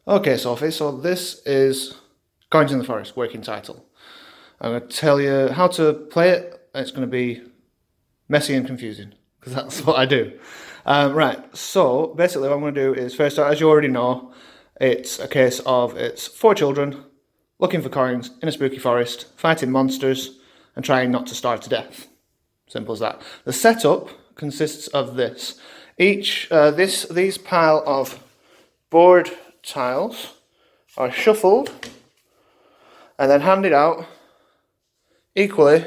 Okay, Sophie, so this is Coins in the Forest, working title. I'm going to tell you how to play it. It's going to be messy and confusing, because that's what I do. Right, so basically what I'm going to do is, first, as you already know, it's a case of it's 4 children looking for coins in a spooky forest, fighting monsters, and trying not to starve to death. Simple as that. The setup consists of this. These pile of board tiles are shuffled and then handed out equally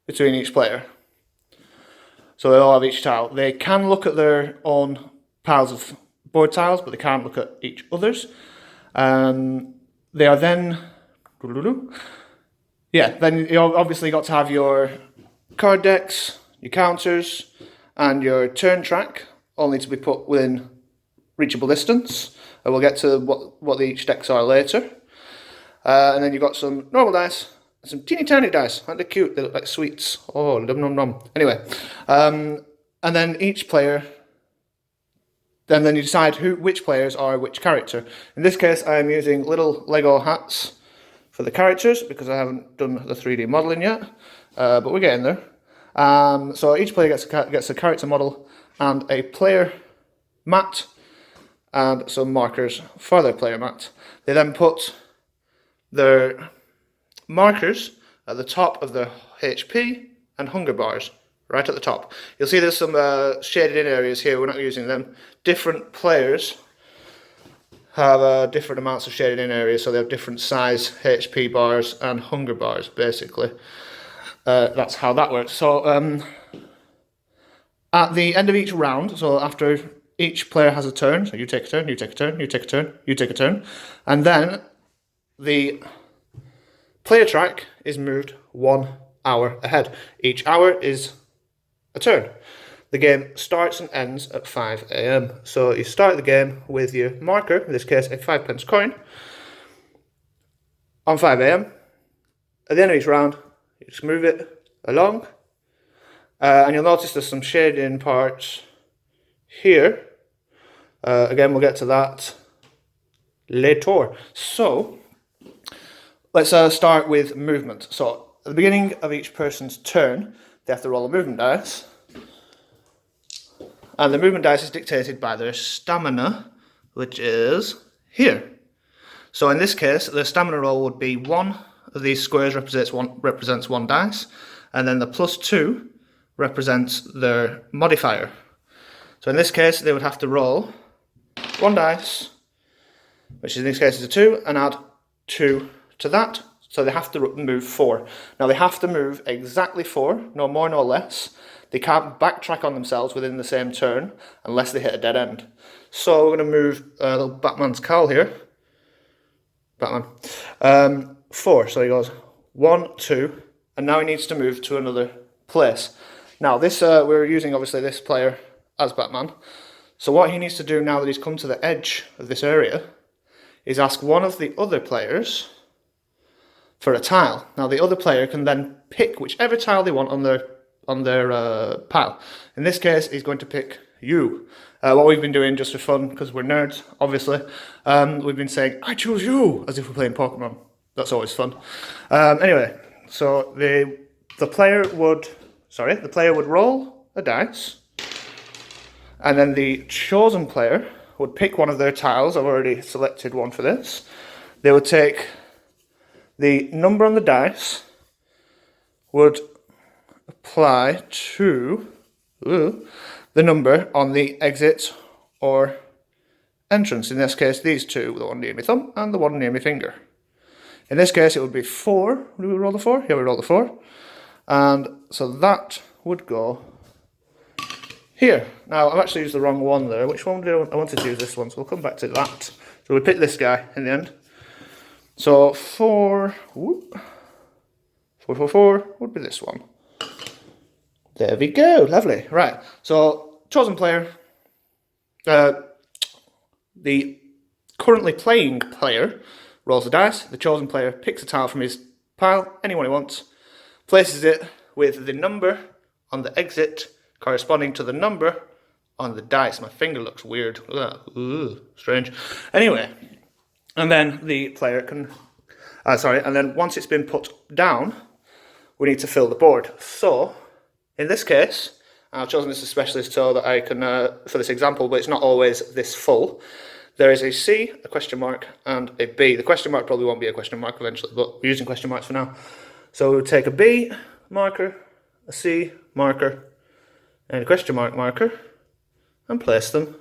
between each player. So they all have each tile. They can look at their own piles of board tiles, but they can't look at each other's. They are then, then you obviously got to have your card decks, your counters, and your turn track all need to be put within reachable distance. And we'll get to what each decks are later. And then you've got some normal dice, some teeny tiny dice. Aren't they cute? They look like sweets. Oh, num num num. Anyway, and then each player, then you decide which players are which character. In this case, I am using little Lego hats for the characters because I haven't done the 3D modelling yet, but we're getting there. So each player gets a character model and a player mat and some markers for their player mat. They then put their markers at the top of their HP and hunger bars, right at the top. You'll see there's some shaded in areas here, we're not using them. Different players have different amounts of shaded in areas, so they have different size HP bars and hunger bars, basically. That's how that works. So at the end of each round, so after each player has a turn, so you take a turn, you take a turn, you take a turn, you take a turn, and then the player track is moved 1 hour ahead. Each hour is a turn. The game starts and ends at 5 AM. So you start the game with your marker, in this case a 5p coin, on 5 AM. At the end of each round, you just move it along, and you'll notice there's some shaded in parts here. Again, we'll get to that later. So let's start with movement. So at the beginning of each person's turn, they have to roll a movement dice. And the movement dice is dictated by their stamina, which is here. So in this case, the stamina roll would be one of these squares represents one dice, and then the +2 represents their modifier. So in this case, they would have to roll 1 dice, which in this case is a 2, and add 2 to that. So they have to move 4. Now they have to move exactly 4, no more, no less. They can't backtrack on themselves within the same turn unless they hit a dead end. So we're going to move little Batman's cowl here. Batman. 4. So he goes 1, 2, and now he needs to move to another place. Now this we're using obviously this player as Batman. So what he needs to do now that he's come to the edge of this area is ask one of the other players for a tile. Now the other player can then pick whichever tile they want on their pile. In this case, he's going to pick you. What we've been doing just for fun, because we're nerds, obviously, we've been saying, I choose you, as if we're playing Pokemon. That's always fun. Anyway, so the player would roll a dice, and then the chosen player would pick one of their tiles. I've already selected one for this. They would take the number on the dice, would apply to the number on the exit or entrance. In this case, these two, the one near my thumb and the one near my finger. In this case, it would be 4. Do we roll the 4? Yeah, we roll the 4. And so that would go here. Now, I've actually used the wrong one there. Which one did I wanted to use this one, so we'll come back to that. So we picked this guy in the end. So 4 would be this one. There we go, lovely. Right, so chosen player, the currently playing player rolls a dice. The chosen player picks a tile from his pile, anyone he wants, places it with the number on the exit corresponding to the number on the dice. My finger looks weird. Look at that. Ooh, strange. Anyway, and then the player can, and then once it's been put down, we need to fill the board. So, in this case, I've chosen this as specialist so that I can, for this example, but it's not always this full. There is a C, a question mark, and a B. The question mark probably won't be a question mark eventually, but we're using question marks for now. So we'll take a B marker, a C marker, and a question mark marker, and place them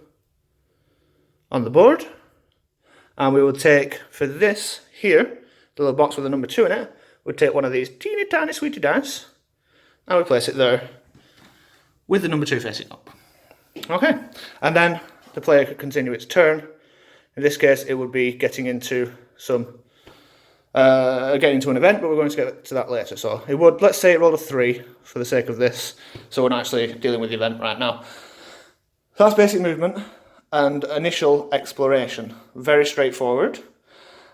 on the board. And we will take, for this here, the little box with the number 2 in it, we'll take one of these teeny tiny sweetie dice, and we'll place it there with the number 2 facing up. Okay, and then the player could continue its turn. In this case, it would be getting into an event, but we're going to get to that later. So it would, let's say it rolled a 3 for the sake of this, so we're not actually dealing with the event right now. So that's basic movement and initial exploration. Very straightforward.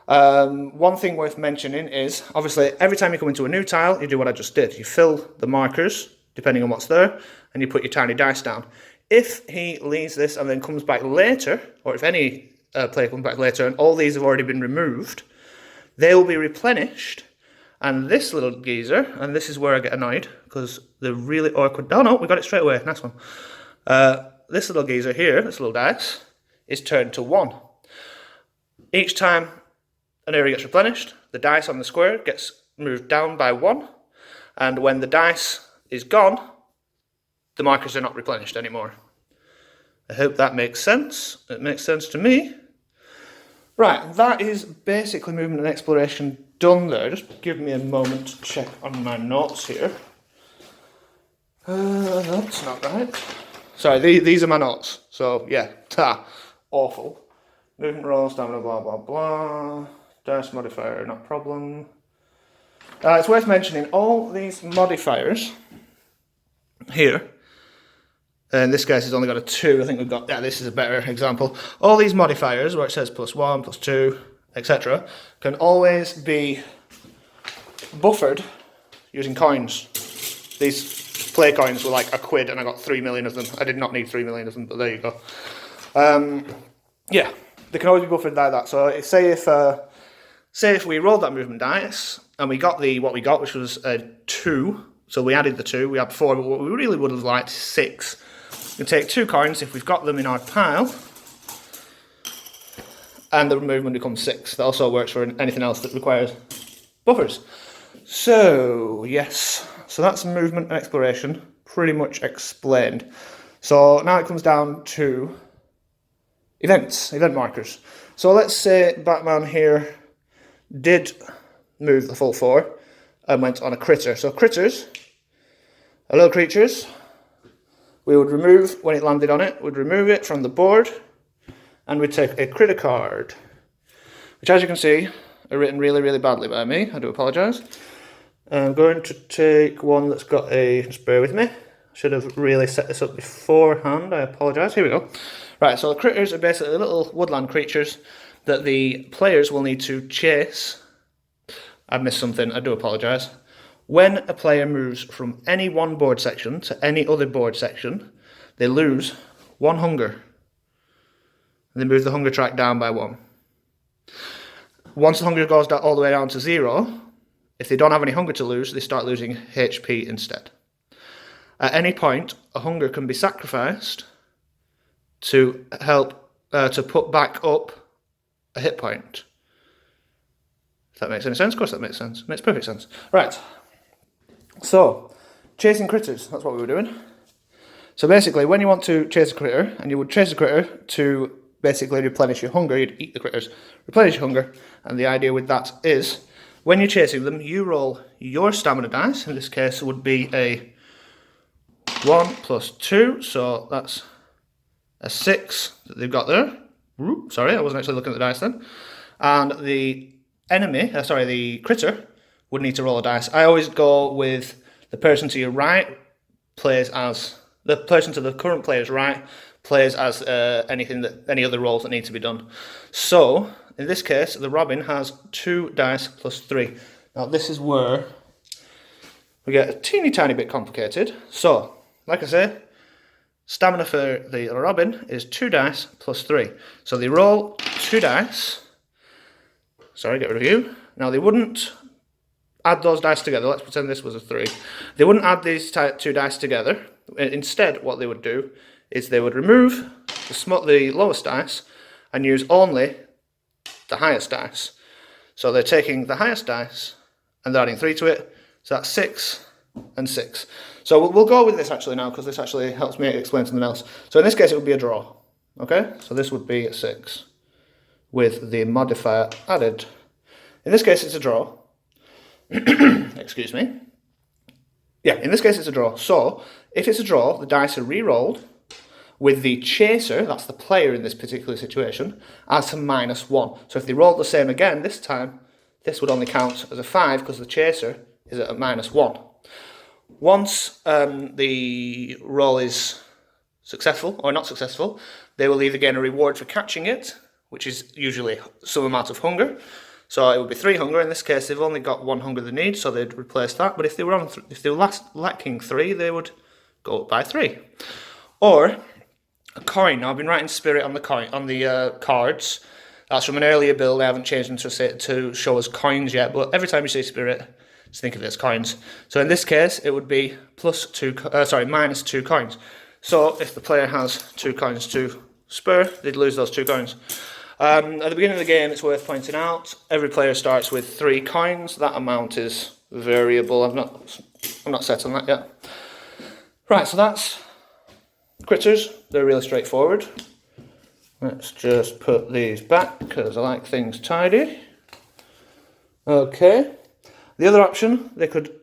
One thing worth mentioning is, obviously, every time you come into a new tile, you do what I just did. You fill the markers, depending on what's there, and you put your tiny dice down. If he leaves this and then comes back later, or if any player comes back later and all these have already been removed, they will be replenished, and this little geezer, and this is where I get annoyed, because they're really awkward. Oh no, we got it straight away, nice one. This little geezer here, this little dice, is turned to 1. Each time an area gets replenished, the dice on the square gets moved down by 1, and when the dice is gone, the markers are not replenished anymore. I hope that makes sense. It makes sense to me. Right, that is basically movement and exploration done there. Just give me a moment to check on my notes here. That's not right. Sorry, these are my notes. So, yeah, awful. Movement roll, stamina, blah, blah, blah. Dice modifier, not problem. It's worth mentioning all these modifiers here. In this case, it's only got a 2. I think we've got, this is a better example. All these modifiers, where it says +1, +2, etc., can always be buffered using coins. These play coins were like £1 and I got 3 million of them. I did not need 3 million of them, but there you go. Yeah, they can always be buffered like that. So say if we rolled that movement dice and we got what we got, which was a 2, so we added the 2, we had 4, but what we really would have liked is 6. We take 2 coins if we've got them in our pile, and the movement becomes 6. That also works for anything else that requires buffers. So, yes, so that's movement and exploration, pretty much explained. So now it comes down to events, event markers. So let's say Batman here did move the full 4 and went on a critter. So critters, hello creatures, we would remove, when it landed on it, we'd remove it from the board, and we'd take a critter card, which, as you can see, are written really, really badly by me. I do apologise. I'm going to take one that's got just bear with me. Should have really set this up beforehand. I apologise. Here we go. Right, so the critters are basically little woodland creatures that the players will need to chase. I've missed something. I do apologise. When a player moves from any one board section to any other board section, they lose 1 hunger. And they move the hunger track down by 1. Once the hunger goes all the way down to 0, if they don't have any hunger to lose, they start losing HP instead. At any point, a hunger can be sacrificed to help to put back up a hit point. If that makes any sense? Of course that makes sense. It makes perfect sense. Right. So, chasing critters, that's what we were doing. So basically, when you want to chase a critter, and you would chase a critter to basically replenish your hunger, you'd eat the critters, replenish your hunger, and the idea with that is, when you're chasing them, you roll your stamina dice. In this case, it would be a 1 plus 2, so that's a 6 that they've got there. Oops, sorry, I wasn't actually looking at the dice then. And the the critter would need to roll a dice. I always go with the person to your right plays as, the person to the current player's right plays as any other rolls that need to be done. So, in this case, the Robin has 2 dice plus 3. Now this is where we get a teeny tiny bit complicated. So, like I say, Stamina for the Robin is 2 dice plus 3. So they roll 2 dice. Sorry, get rid of you. Now they wouldn't add those dice together. Let's pretend this was a 3. They wouldn't add these 2 dice together. Instead, what they would do is they would remove the lowest dice and use only the highest dice. So they're taking the highest dice and they're adding 3 to it. So that's 6 and 6. So we'll go with this actually now, because this actually helps me explain something else. So in this case, it would be a draw. Okay, so this would be a 6 with the modifier added. In this case, it's a draw. Excuse me. Yeah, in this case, it's a draw. So if it's a draw, the dice are re-rolled with the chaser, that's the player in this particular situation, as to -1. So if they rolled the same again this time, this would only count as a 5 because the chaser is at a -1. Once the roll is successful or not successful, they will either gain a reward for catching it, which is usually some amount of hunger. So it would be 3 hunger. In this case, they've only got 1 hunger they need, so they'd replace that. But if they were lacking 3, they would go up by 3. Or a coin. Now, I've been writing spirit on the cards. That's from an earlier build. I haven't changed them to show us coins yet. But every time you say spirit, just think of it as coins. So in this case, it would be -2 coins. So if the player has 2 coins to spur, they'd lose those 2 coins. At the beginning of the game, it's worth pointing out, every player starts with 3 coins. That amount is variable. I'm not set on that yet. Right, so that's critters. They're really straightforward. Let's just put these back because I like things tidy. Okay. The other option they could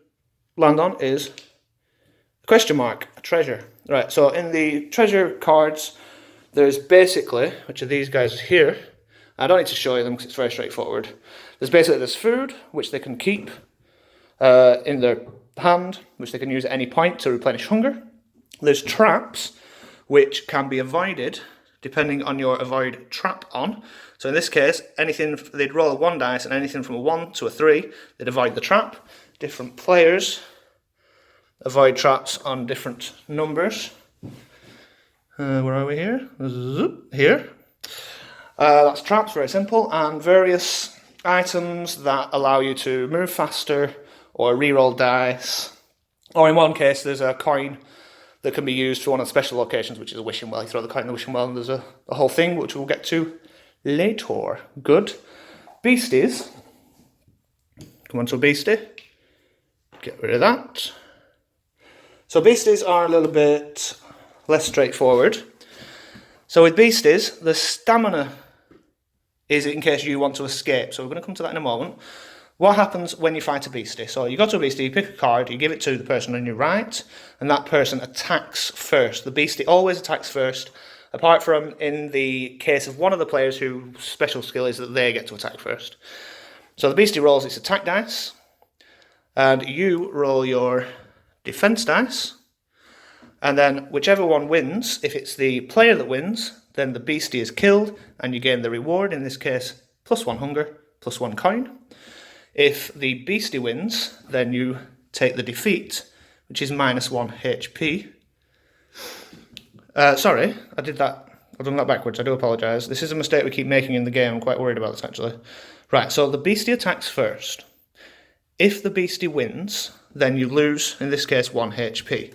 land on is a question mark, a treasure. Right, so in the treasure cards, there's basically, which are these guys here. I don't need to show you them because it's very straightforward. There's food, which they can keep in their hand, which they can use at any point to replenish hunger. There's traps, which can be avoided depending on your avoid trap on. So in this case, they'd roll a 1 dice, and anything from a 1 to a 3, they'd avoid the trap. Different players avoid traps on different numbers. Where are we here? Here. That's traps, very simple, and various items that allow you to move faster or re-roll dice. Or in one case, there's a coin that can be used for one of the special locations, which is a wishing well. You throw the coin in the wishing well, and there's a whole thing, which we'll get to later. Good. Beasties. Come on to a beastie. Get rid of that. So beasties are a little bit less straightforward. So with beasties, the stamina is in case you want to escape. So we're going to come to that in a moment. What happens when you fight a beastie? So you go to a beastie, you pick a card, you give it to the person on your right, and that person attacks first. The beastie always attacks first, apart from in the case of one of the players whose special skill is that they get to attack first. So the beastie rolls its attack dice, and you roll your defense dice, and then whichever one wins, if it's the player that wins, then the beastie is killed, and you gain the reward, in this case, +1 hunger, +1 coin. If the beastie wins, then you take the defeat, which is -1 HP. Sorry, I've done that backwards, I do apologise. This is a mistake we keep making in the game, I'm quite worried about this actually. Right, so the beastie attacks first. If the beastie wins, then you lose, in this case, 1 HP.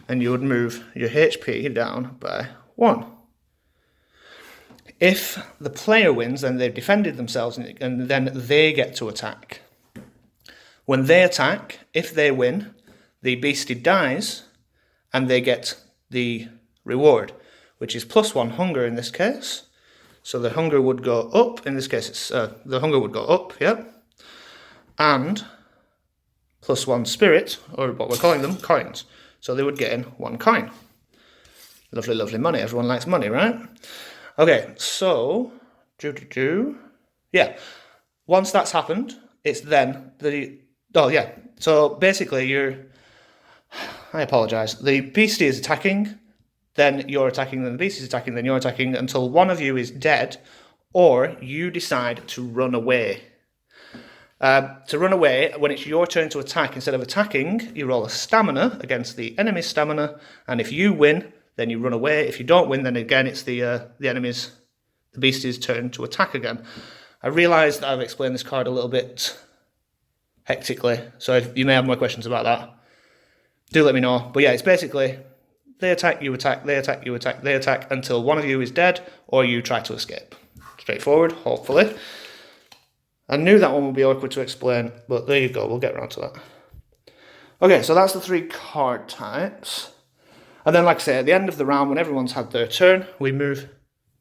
And you would move your HP down by 1. If the player wins, then they've defended themselves, and then they get to attack. When they attack, if they win, the beastie dies, and they get the reward, which is +1 hunger in this case. So the hunger would go up. In this case, the hunger would go up, yeah. And +1 spirit, or what we're calling them, coins. So they would get in 1 coin. Lovely, lovely money. Everyone likes money, right? Okay, so, yeah. Once that's happened, it's then so basically I apologise. The beastie is attacking, then you're attacking, then the beastie is attacking, then you're attacking, until one of you is dead, or you decide to run away. To run away, when it's your turn to attack, instead of attacking, you roll a stamina against the enemy's stamina, and if you win, then you run away. If you don't win, then again it's the beastie's turn to attack again. I realise that I've explained this card a little bit hectically, so if you may have more questions about that, do let me know. But yeah, it's basically they attack, you attack, they attack, you attack, they attack until one of you is dead or you try to escape. Straightforward, hopefully. I knew that one would be awkward to explain, but there you go, we'll get around to that. Okay, so that's the 3 card types. And then, like I say, at the end of the round, when everyone's had their turn, we move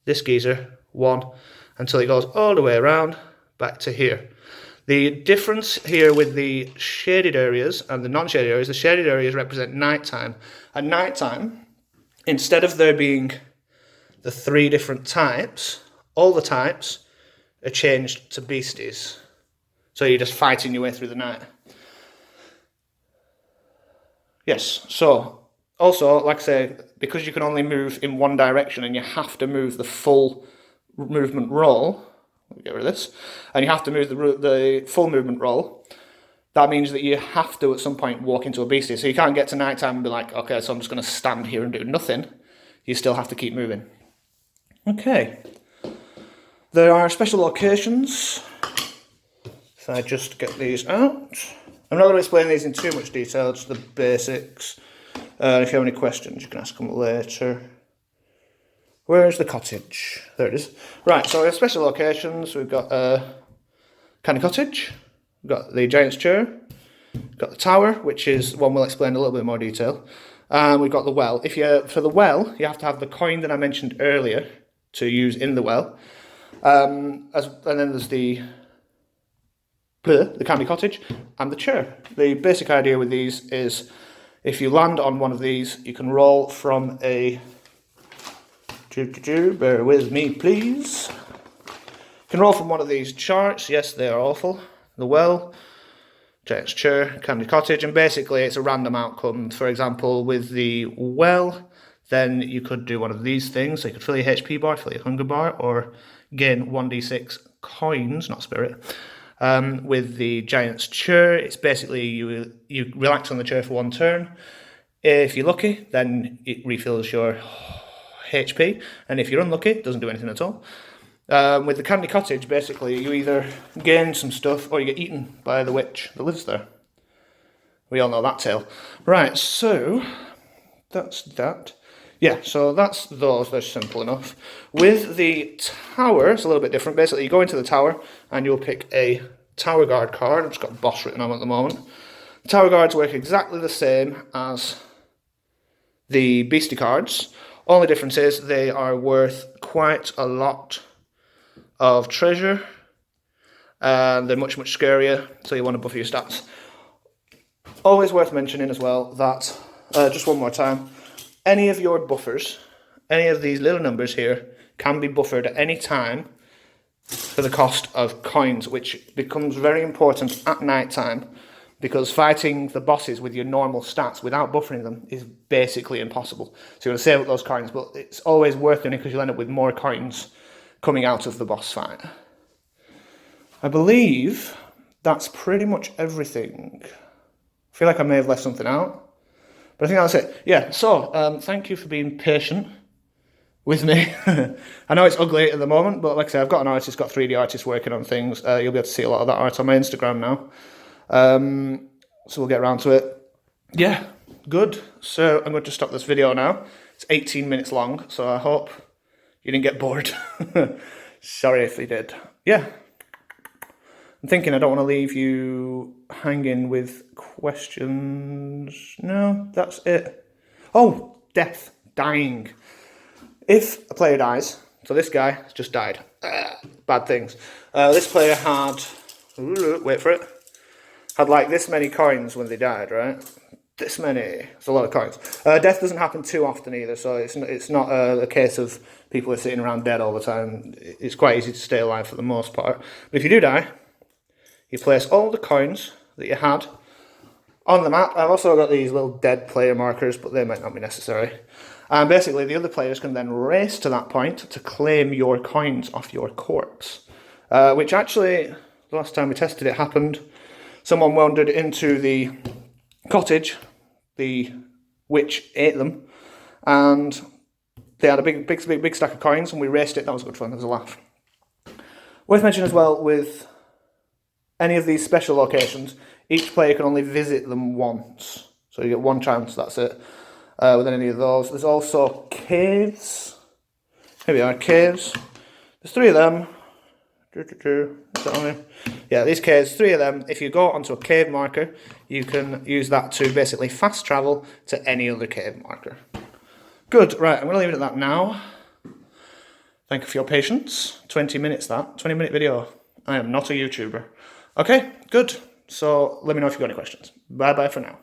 this geezer 1 until it goes all the way around back to here. The difference here with the shaded areas and the non-shaded areas, the shaded areas represent nighttime. At nighttime, instead of there being the 3 different types, all the types are changed to beasties. So you're just fighting your way through the night. Yes, so also, like I say, because you can only move in one direction and you have to move the full movement roll, let me get rid of this, and you have to move the full movement roll, that means that you have to at some point walk into a beastie. So you can't get to nighttime and be like, okay, so I'm just going to stand here and do nothing. You still have to keep moving. Okay. There are special locations. If I just get these out. I'm not going to explain these in too much detail, just the basics. If you have any questions, you can ask them later. Where's the cottage? There it is. Right, so we have special locations. We've got Candy Cottage. We've got the Giant's Chair. We've got the Tower, which is one we'll explain in a little bit more detail. And we've got the Well. For the Well, you have to have the coin that I mentioned earlier to use in the well. And then there's the Candy Cottage and the Chair. The basic idea with these is if you land on one of these, you can roll from a... Bear with me, please. You can roll from one of these charts. Yes, they are awful. The Well, Giant's Chair, Candy Cottage, and basically it's a random outcome. For example, with the Well, then you could do one of these things. So you could fill your HP bar, fill your hunger bar, or gain 1d6 coins, not spirit. With the Giant's Chair, it's basically you relax on the chair for 1 turn. If you're lucky, then it refills your HP, and if you're unlucky, it doesn't do anything at all. With the Candy Cottage, basically, you either gain some stuff or you get eaten by the witch that lives there. We all know that tale. Right, so that's that. Yeah, so that's those. They're simple enough. With the Tower, it's a little bit different. Basically, you go into the Tower and you'll pick a Tower Guard card. I've just got Boss written on at the moment. The Tower Guards work exactly the same as the Beastie cards. Only difference is they are worth quite a lot of treasure. And they're much, much scarier, so you want to buffer your stats. Always worth mentioning as well that, just one more time, any of your buffers, any of these little numbers here, can be buffered at any time for the cost of coins, which becomes very important at night time, because fighting the bosses with your normal stats without buffering them is basically impossible. So you're going to save up those coins, but it's always worth doing it because you'll end up with more coins coming out of the boss fight. I believe that's pretty much everything. I feel like I may have left something out. But I think that's it. Yeah, so thank you for being patient with me. I know it's ugly at the moment, but like I say, I've got an artist, got 3D artists working on things. You'll be able to see a lot of that art on my Instagram now. So we'll get around to it. Yeah, good. So I'm going to stop this video now. It's 18 minutes long, so I hope you didn't get bored. Sorry if you did. Yeah. I'm thinking I don't want to leave you hanging with questions. No, that's it. Oh, death. Dying. If a player dies, so this guy has just died. Bad things. This player had, wait for it, had like this many coins when they died, right? This many. It's a lot of coins. Death doesn't happen too often either, so it's not a case of people are sitting around dead all the time. It's quite easy to stay alive for the most part. But if you do die, you place all the coins that you had on the map. I've also got these little dead player markers, but they might not be necessary. And basically, the other players can then race to that point to claim your coins off your corpse. Which actually, the last time we tested it happened. Someone wandered into the cottage, the witch ate them, and they had a big stack of coins, and we raced it. That was good fun. There was a laugh. Worth mentioning as well, with any of these special locations, each player can only visit them once. So you get one chance, that's it, with any of those. There's also caves. Here we are, caves. There's 3 of them. Yeah, these caves, 3 of them. If you go onto a cave marker, you can use that to basically fast travel to any other cave marker. Good, right, I'm going to leave it at that now. Thank you for your patience. 20 minutes that, 20-minute video. I am not a YouTuber. Okay, good. So let me know if you've got any questions. Bye-bye for now.